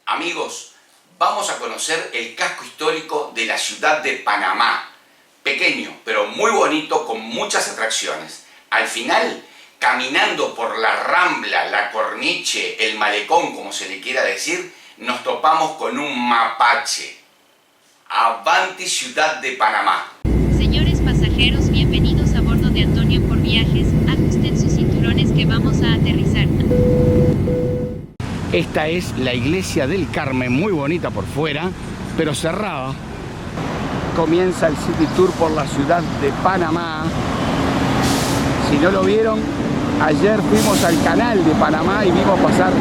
Amigos, vamos a conocer el casco histórico de la ciudad de Panamá. Pequeño, pero muy bonito, con muchas atracciones. Al final, caminando por la Rambla, la Corniche, el Malecón, como se le quiera decir, nos topamos con un mapache. ¡Avanti, ciudad de Panamá! Señores pasajeros, bienvenidos a bordo de Antonio por Viajes. Ajusten sus cinturones que vamos a aterrizar. Esta es la iglesia del Carmen, muy bonita por fuera, pero cerrada. Comienza el City Tour por la ciudad de Panamá. Si no lo vieron, ayer fuimos al canal de Panamá y vimos pasar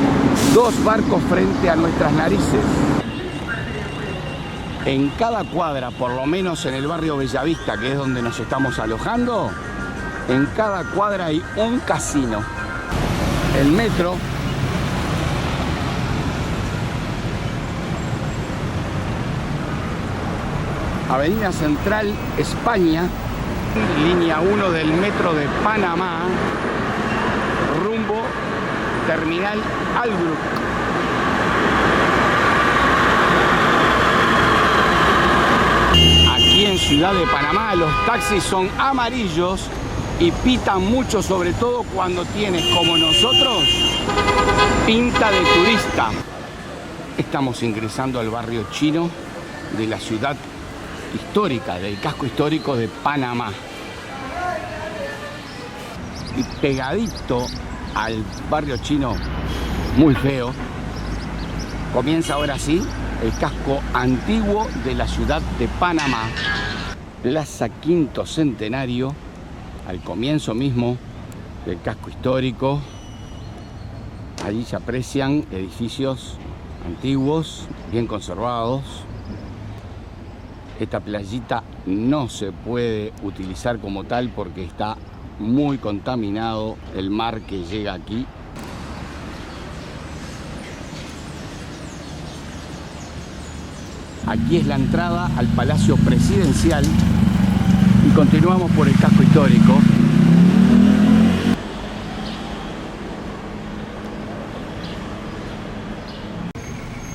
dos barcos frente a nuestras narices. En cada cuadra, por lo menos en el barrio Bellavista, que es donde nos estamos alojando, en cada cuadra hay un casino. El metro Avenida Central, España, línea 1 del metro de Panamá, rumbo Terminal Albrook. Aquí en Ciudad de Panamá los taxis son amarillos y pitan mucho, sobre todo cuando tienes, como nosotros, pinta de turista. Estamos ingresando al barrio chino de la ciudad histórica, del casco histórico de Panamá. Y pegadito al barrio chino, muy feo, comienza ahora sí el casco antiguo de la ciudad de Panamá. Plaza Quinto Centenario, al comienzo mismo del casco histórico. Allí se aprecian edificios antiguos, bien conservados. Esta playita no se puede utilizar como tal porque está muy contaminado el mar que llega aquí. Aquí es la entrada al Palacio Presidencial y continuamos por el casco histórico.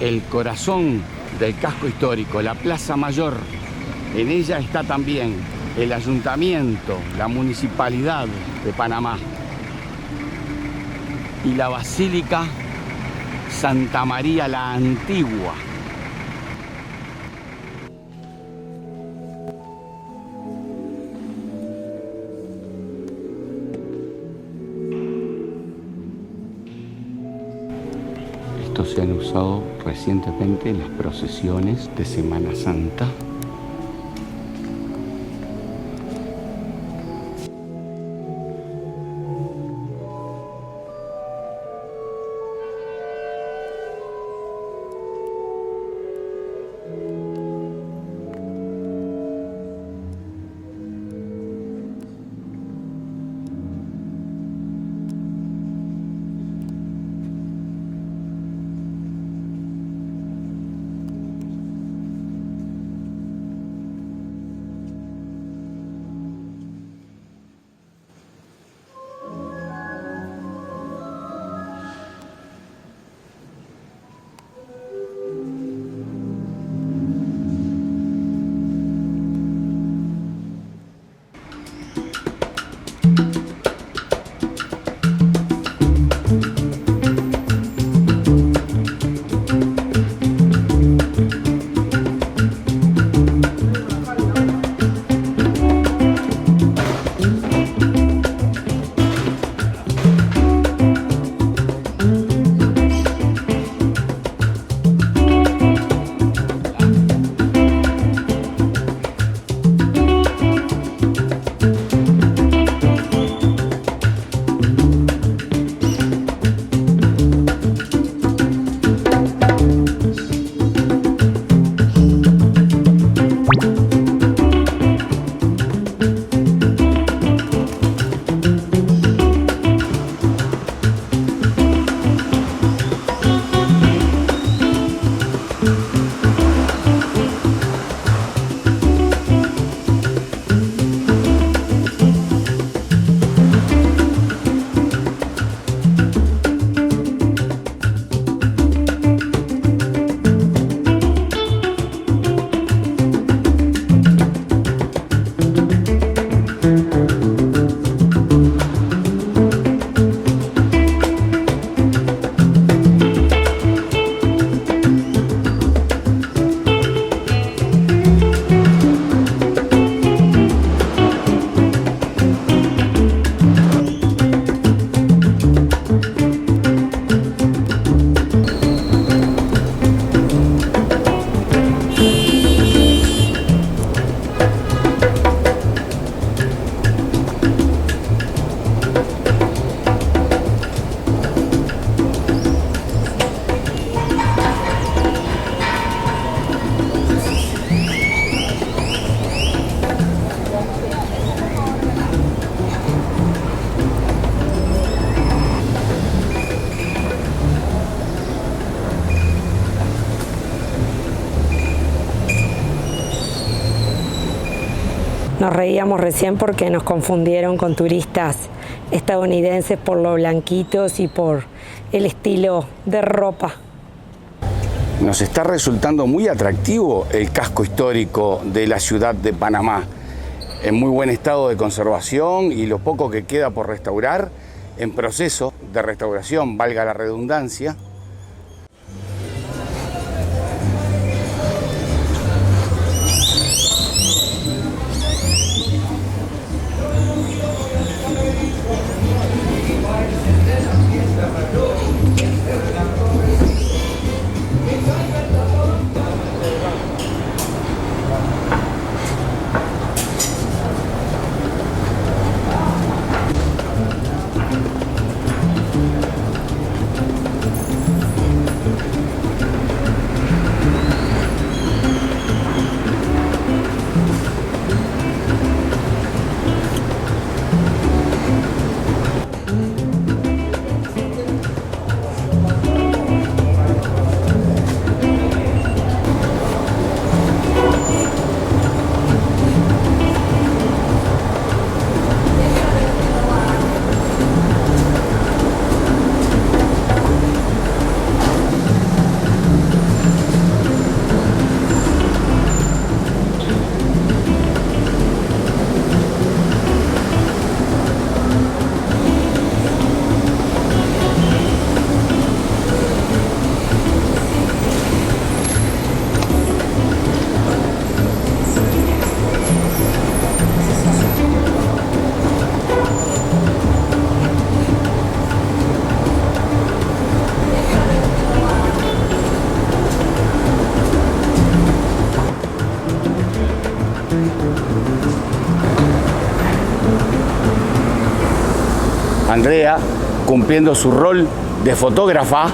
El corazón del casco histórico, la Plaza Mayor. En ella está también el ayuntamiento, la municipalidad de Panamá y la Basílica Santa María la Antigua. Estos se han usado recientemente en las procesiones de Semana Santa. Nos reíamos recién porque nos confundieron con turistas estadounidenses por lo blanquitos y por el estilo de ropa. Nos está resultando muy atractivo el casco histórico de la ciudad de Panamá. En muy buen estado de conservación y lo poco que queda por restaurar, en proceso de restauración, valga la redundancia. Andrea, cumpliendo su rol de fotógrafa.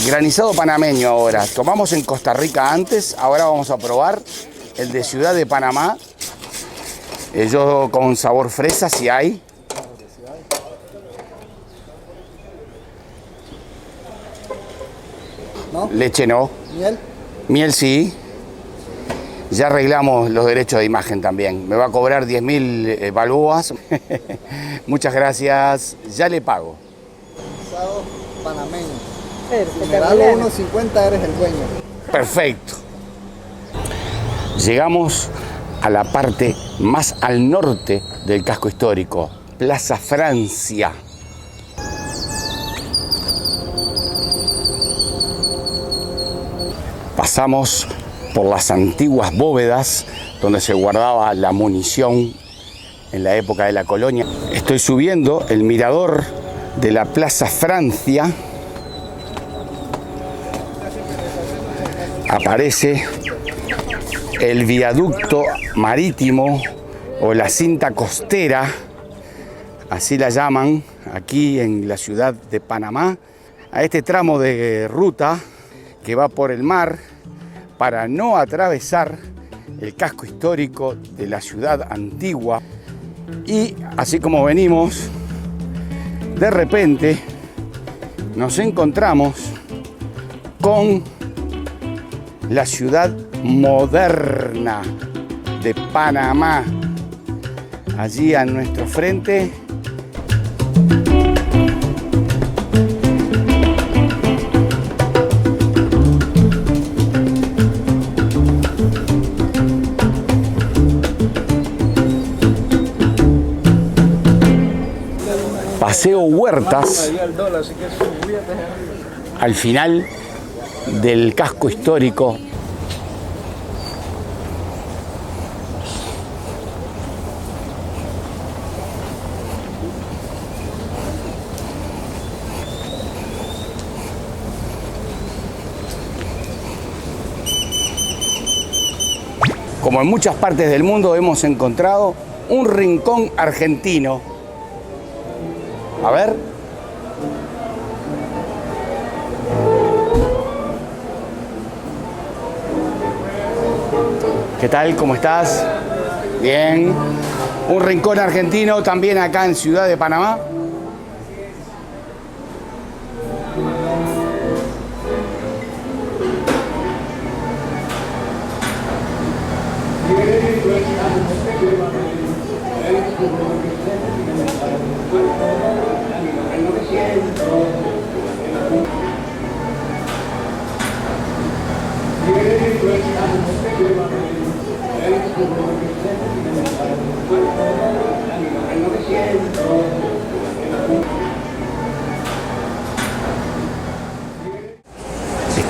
Granizado panameño ahora. Tomamos en Costa Rica antes, ahora vamos a probar el de Ciudad de Panamá. Yo con sabor fresa, si hay. ¿No? Leche no. ¿Miel? Miel sí. Ya arreglamos los derechos de imagen también. Me va a cobrar 10.000 balboas. Muchas gracias. Ya le pago. Asado panameño. Si me da los 1.50 eres el dueño. Perfecto. Llegamos a la parte más al norte del casco histórico, Plaza Francia. Pasamos por las antiguas bóvedas donde se guardaba la munición en la época de la colonia. Estoy subiendo el mirador de la Plaza Francia. Aparece el viaducto marítimo o la cinta costera, así la llaman aquí en la ciudad de Panamá, a este tramo de ruta que va por el mar para no atravesar el casco histórico de la ciudad antigua. Y así como venimos, de repente nos encontramos con la ciudad moderna de Panamá. Allí a nuestro frente Paseo Huertas, al final del casco histórico. Como en muchas partes del mundo hemos encontrado un rincón argentino. A ver. ¿Qué tal? ¿Cómo estás? Bien. Un rincón argentino también acá en Ciudad de Panamá.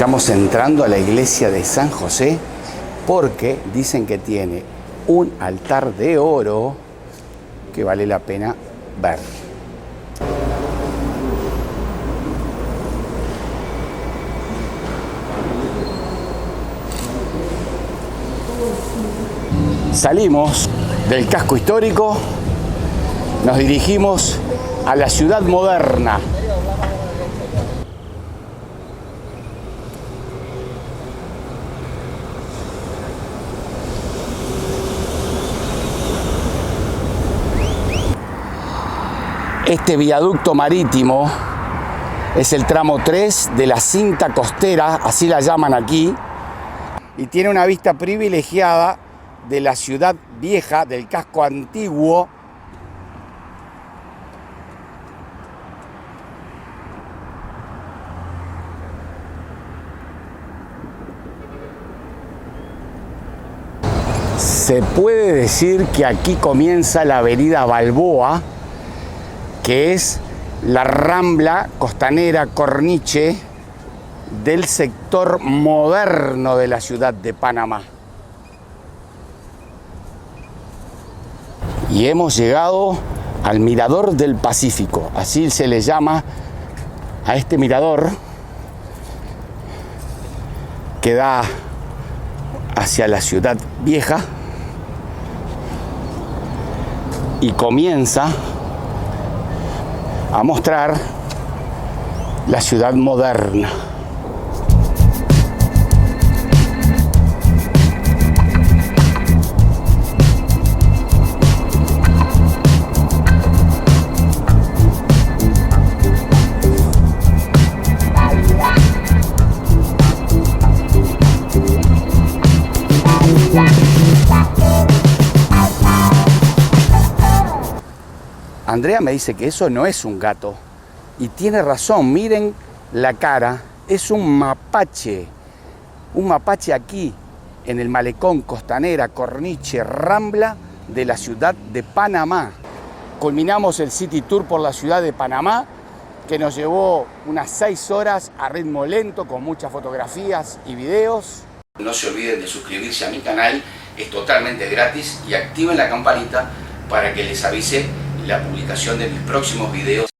Estamos entrando a la iglesia de San José porque dicen que tiene un altar de oro que vale la pena ver. Salimos del casco histórico, nos dirigimos a la ciudad moderna. Este viaducto marítimo es el tramo 3 de la cinta costera, así la llaman aquí, y tiene una vista privilegiada de la ciudad vieja, del casco antiguo. Se puede decir que aquí comienza la avenida Balboa, que es la rambla costanera Corniche del sector moderno de la ciudad de Panamá. Y hemos llegado al Mirador del Pacífico, así se le llama a este mirador que da hacia la ciudad vieja y comienza a mostrar la ciudad moderna. Andrea me dice que eso no es un gato y tiene razón, miren la cara, es un mapache aquí en el malecón Costanera, Corniche, Rambla de la ciudad de Panamá. Culminamos el City Tour por la ciudad de Panamá, que nos llevó unas 6 horas a ritmo lento con muchas fotografías y videos. No se olviden de suscribirse a mi canal, es totalmente gratis, y activen la campanita para que les avise la publicación de mis próximos videos.